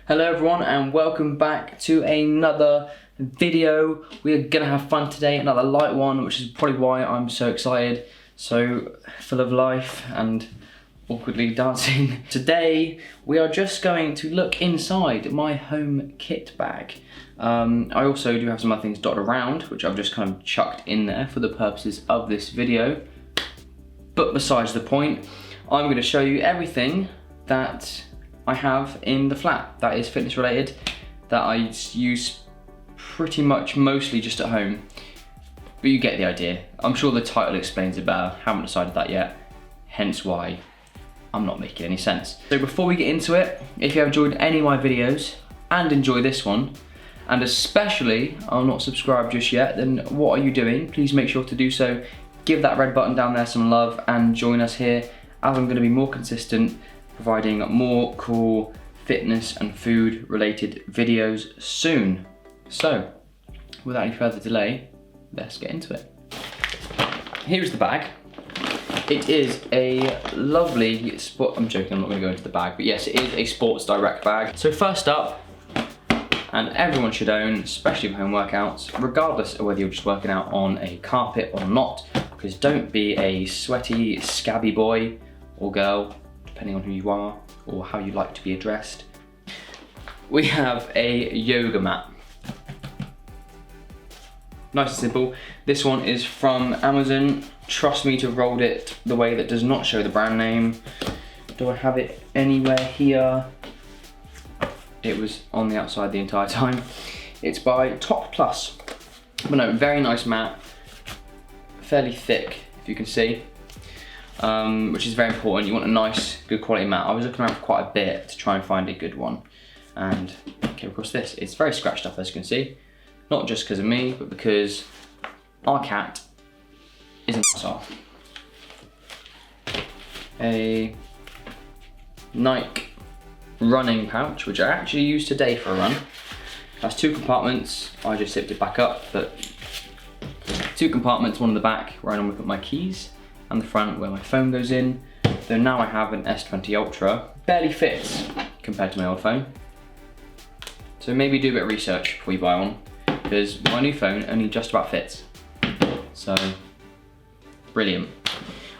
Hello everyone and welcome back to another video. We're gonna have fun today, another light one, which is probably why I'm so excited, so full of life and awkwardly dancing. Today we are just going to look inside my home kit bag. I also do have some other things dotted around, which I've just kind of chucked in there for the purposes of this video. But besides the point, I'm going to show you everything that I have in the flat that is fitness related, that I use pretty much mostly just at home. But you get the idea. I'm sure the title explains it better. Haven't decided that yet, hence why I'm not making any sense. So before we get into it, if you have enjoyed any of my videos and enjoy this one, and especially are not subscribed just yet, then what are you doing? Please make sure to do so. Give that red button down there some love and join us here, as I'm going to be more consistent, providing more cool fitness and food related videos soon. So without any further delay, let's get into it. Here's the bag. It is a lovely sport. I'm joking, I'm not going to go into the bag, but yes, it is a Sports Direct bag. So first up, and everyone should own, especially for home workouts, regardless of whether you're just working out on a carpet or not, because don't be a sweaty, scabby boy or girl, depending on who you are or how you like to be addressed. We have a yoga mat. Nice and simple. This one is from Amazon. Trust me to have rolled it the way that does not show the brand name. Do I have it anywhere here? It was on the outside the entire time. It's by Top Plus. But no, very nice mat. Fairly thick, if you can see. Which is very important. You want a nice, good quality mat. I was looking around for quite a bit to try and find a good one, and came across this. It's very scratched up, as you can see. Not just because of me, but because our cat is an asshole. A Nike running pouch, which I actually used today for a run. Has two compartments. I just zipped it back up, but two compartments, one in the back where I normally put my keys, and the front where my phone goes in. Though now I have an S20 Ultra, barely fits compared to my old phone. So maybe do a bit of research before you buy one, because my new phone only just about fits. So, brilliant.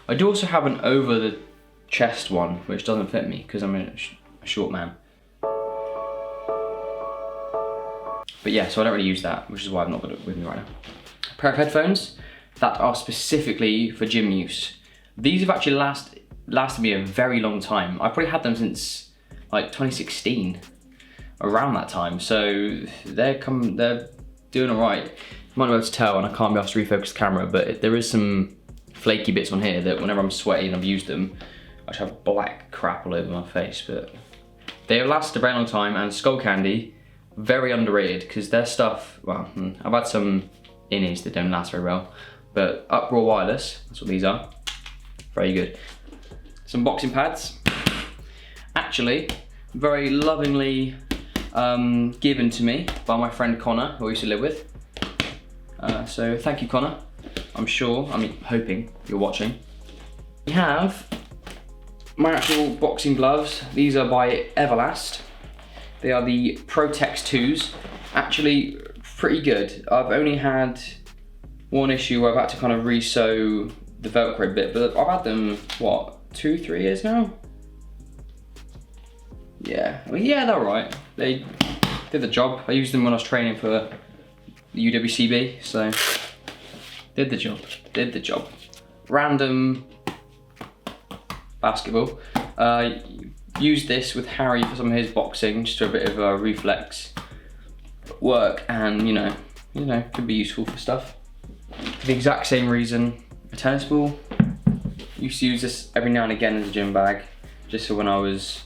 I do also have an over the chest one, which doesn't fit me because I'm a short man. But yeah, so I don't really use that, which is why I've not got it with me right now. A pair of headphones that are specifically for gym use. These have actually lasted me a very long time. I've probably had them since like 2016, around that time. So they're doing all right. You might not be able to tell, and I can't be asked to refocus the camera, but there is some flaky bits on here that whenever I'm sweaty and I've used them, I just have black crap all over my face. But they have lasted a very long time, and Skullcandy, very underrated, because their stuff, well, I've had some innies that don't last very well, but Uproar Wireless, that's what these are, very good. Some boxing pads, actually very lovingly given to me by my friend Connor, who I used to live with. So thank you, Connor. I'm hoping you're watching. We have my actual boxing gloves. These are by Everlast. They are the Protex 2s. Actually, pretty good. I've only had one issue where I've had to kind of re-sew the Velcro bit, but I've had them, what, 2-3 years now? Yeah, I mean, yeah, they're right. They did the job. I used them when I was training for the UWCB, so did the job. Random basketball. Used this with Harry for some of his boxing, just for a bit of reflex work, and you know, could be useful for stuff. For the exact same reason, a tennis ball. Used to use this every now and again as a gym bag, just for when I was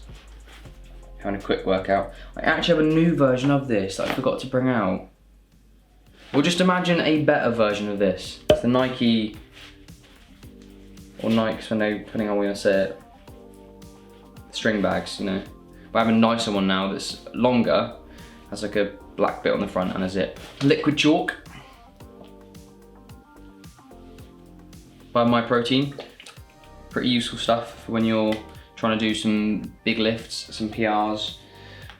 having a quick workout. I actually have a new version of this that I forgot to bring out. Well, just imagine a better version of this. It's the Nike, or Nikes, depending on how you want to say it, string bags, you know. But I have a nicer one now that's longer, has like a black bit on the front and a zip. Liquid Chalk by MyProtein. Pretty useful stuff for when you're trying to do some big lifts, some PRs,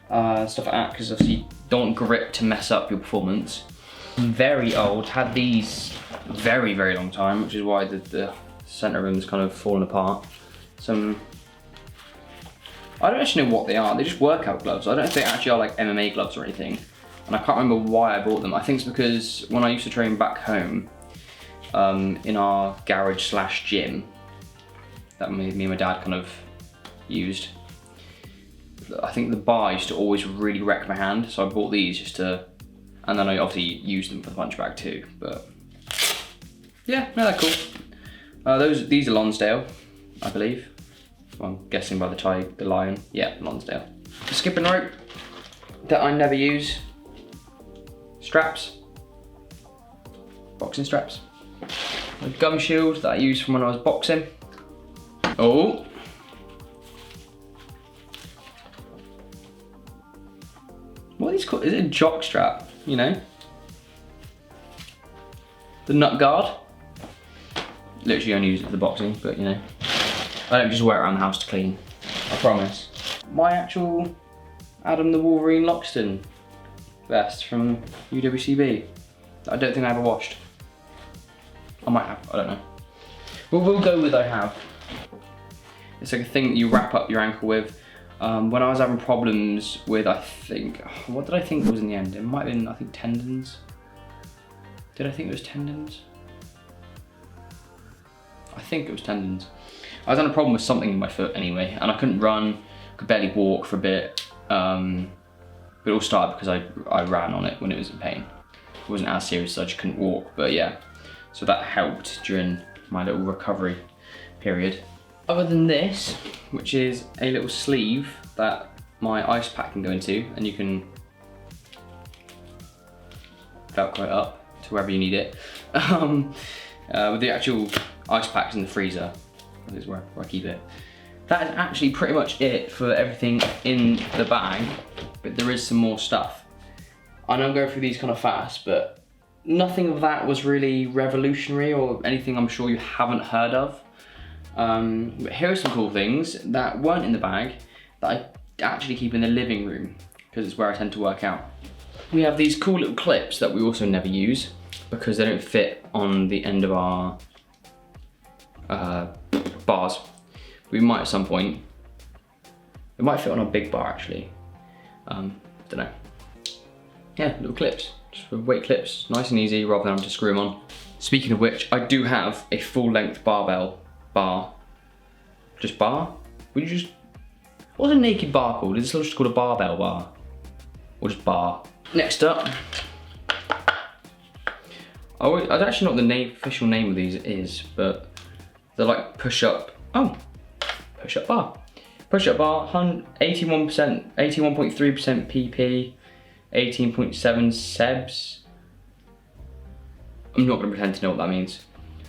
stuff like that, because obviously you don't want grip to mess up your performance. Very old, had these very, very long time, which is why the center rim's kind of fallen apart. I don't actually know what they are, they're just workout gloves. I don't know if they actually are like MMA gloves or anything. And I can't remember why I bought them. I think it's because when I used to train back home, in our garage / gym, that me and my dad kind of used, I think the bar used to always really wreck my hand, so I bought these just to, and then I obviously used them for the punch bag too, but yeah, no, they're cool. These are Lonsdale, I believe. Well, I'm guessing by the lion. Yeah, Lonsdale. The skipping rope that I never use. Straps. Boxing straps. A gum shield that I used from when I was boxing. Oh. What are these called? Is it a jock strap? You know? The nut guard. Literally only use it for the boxing, but you know. I don't just wear it around the house to clean, I promise. My actual Adam the Wolverine Loxton vest from UWCB that I don't think I ever washed. I might have, I don't know. But we'll go with I have. It's like a thing that you wrap up your ankle with. When I was having problems with, I think, what did I think it was in the end? It might have been, I think, tendons. Did I think it was tendons? I think it was tendons. I was having a problem with something in my foot anyway, and I couldn't run, could barely walk for a bit. But it all started because I ran on it when it was in pain. It wasn't as serious, so I just couldn't walk, but yeah. So that helped during my little recovery period. Other than this, which is a little sleeve that my ice pack can go into, and you can velcro it up to wherever you need it. With the actual ice packs in the freezer, that is where I keep it. That is actually pretty much it for everything in the bag, but there is some more stuff. I know I'm going through these kind of fast, but nothing of that was really revolutionary or anything I'm sure you haven't heard of. But here are some cool things that weren't in the bag that I actually keep in the living room, because it's where I tend to work out. We have these cool little clips that we also never use because they don't fit on the end of our bars. We might at some point. It might fit on a big bar actually. Don't know. Yeah, little clips, just for weight clips, nice and easy rather than having to screw them on. Speaking of which, I do have a full length barbell bar. Just bar? Would you just, what's a naked bar called? Is this just called a barbell bar? Or just bar? Next up, I don't actually know what the official name of these is, but they're like push-up bar. Push-up bar, 81%, 81.3% PP, 18.7 SEBS. I'm not gonna pretend to know what that means.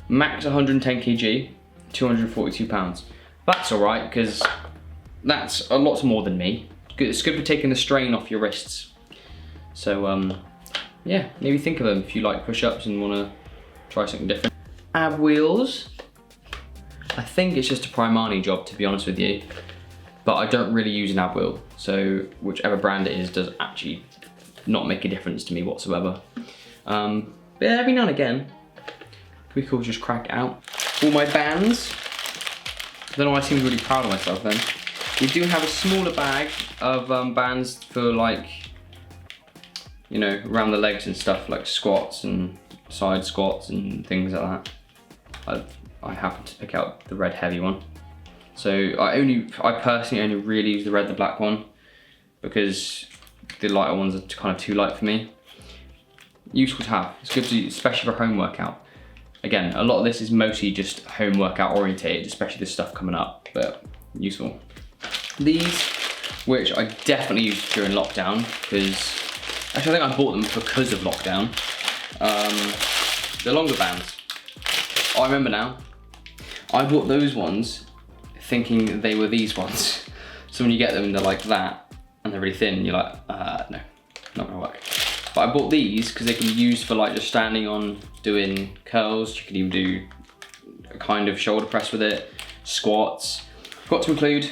Max 110 kg, 242 pounds. That's all right, because that's a lot more than me. It's good for taking the strain off your wrists. So yeah, maybe think of them if you like push-ups and wanna try something different. Ab wheels. I think it's just a Primani job, to be honest with you, but I don't really use an ab wheel, so whichever brand it is does actually not make a difference to me whatsoever. But yeah, every now and again, we could just crack it out. All my bands. I don't know why I seem really proud of myself then. We do have a smaller bag of bands for like, you know, around the legs and stuff, like squats and side squats and things like that. I happen to pick out the red heavy one. So I personally only really use the red and the black one because the lighter ones are kind of too light for me. Useful to have, it's good to, especially for home workout. Again, a lot of this is mostly just home workout orientated, especially this stuff coming up, but useful. These, which I definitely used during lockdown, because actually I think I bought them because of lockdown. The longer bands. Oh, I remember now. I bought those ones thinking they were these ones. So when you get them, they're like that, and they're really thin, and you're like, no, not gonna work. But I bought these because they can be used for like just standing on, doing curls. You can even do a kind of shoulder press with it, squats. Forgot to include,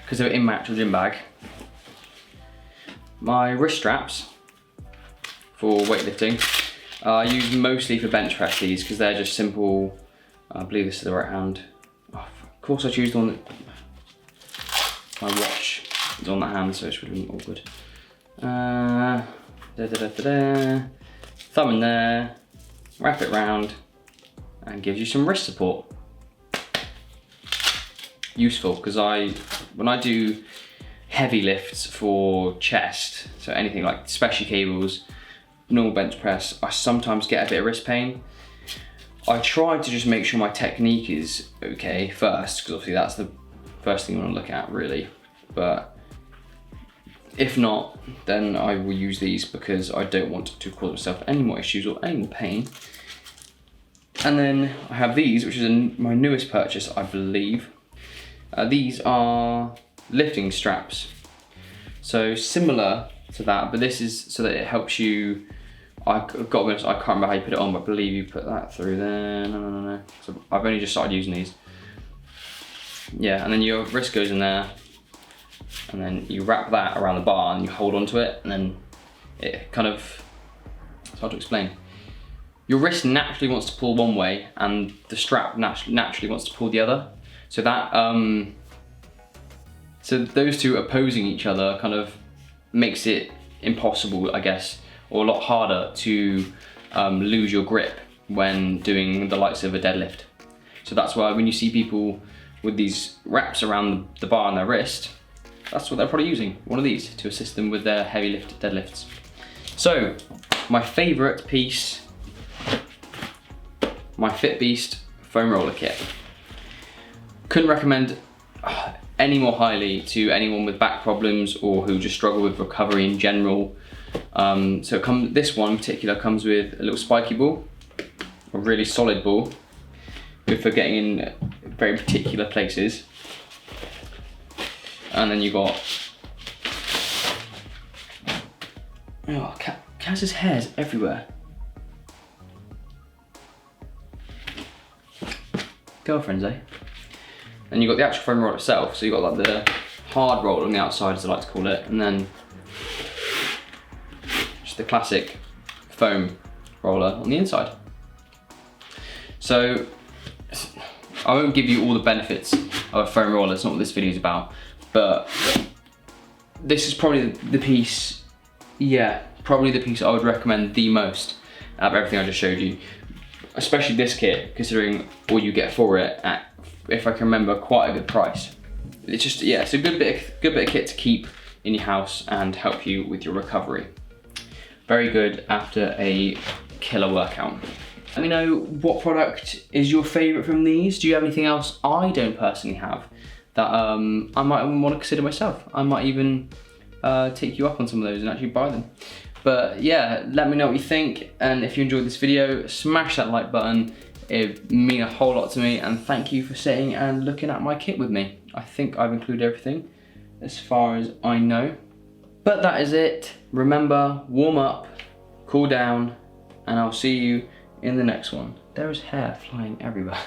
because they were in my actual gym bag, my wrist straps for weightlifting. I use mostly for bench press these because they're just simple. I believe this is the right hand. Oh, of course I choose the one that my watch is on that hand, so it's really awkward. Thumb in there, wrap it round, and gives you some wrist support. Useful because when I do heavy lifts for chest, so anything like special cables, normal bench press, I sometimes get a bit of wrist pain. I try to just make sure my technique is okay first, because obviously that's the first thing you want to look at really. But if not, then I will use these because I don't want to cause myself any more issues or any more pain. And then I have these, which is my newest purchase, I believe. These are lifting straps. So similar to that, but this is so that it helps you. I've got to be honest, I can't remember how you put it on, but I believe you put that through there. No. So I've only just started using these. Yeah, and then your wrist goes in there, and then you wrap that around the bar and you hold onto it, and then it kind of, it's hard to explain. Your wrist naturally wants to pull one way, and the strap naturally wants to pull the other. So that, so those two opposing each other kind of makes it impossible, I guess, or a lot harder to lose your grip when doing the likes of a deadlift. So that's why when you see people with these wraps around the bar on their wrist, that's what they're probably using, one of these, to assist them with their heavy lift deadlifts. So, my favorite piece, my FitBeast foam roller kit. Couldn't recommend any more highly to anyone with back problems or who just struggle with recovery in general. So this one in particular comes with a little spiky ball, a really solid ball, good for getting in very particular places. And then you got, oh, Kaz's hair's everywhere. Girlfriends, eh? And you got the actual foam roller itself, so you got like the hard roll on the outside, as I like to call it, and then just the classic foam roller on the inside. So I won't give you all the benefits of a foam roller, it's not what this video is about, but this is probably the piece, yeah, probably the piece I would recommend the most out of everything I just showed you. Especially this kit, considering all you get for it at, if I can remember, quite a good price. It's just, yeah, it's a good bit of kit to keep in your house and help you with your recovery. Very good after a killer workout. Let me know what product is your favorite from these. Do you have anything else I don't personally have that I might want to consider myself? I might even take you up on some of those and actually buy them. But yeah, let me know what you think, and if you enjoyed this video, smash that like button. It'd mean a whole lot to me, and thank you for sitting and looking at my kit with me. I think I've included everything as far as I know. But that is it. Remember, warm up, cool down, and I'll see you in the next one. There is hair flying everywhere.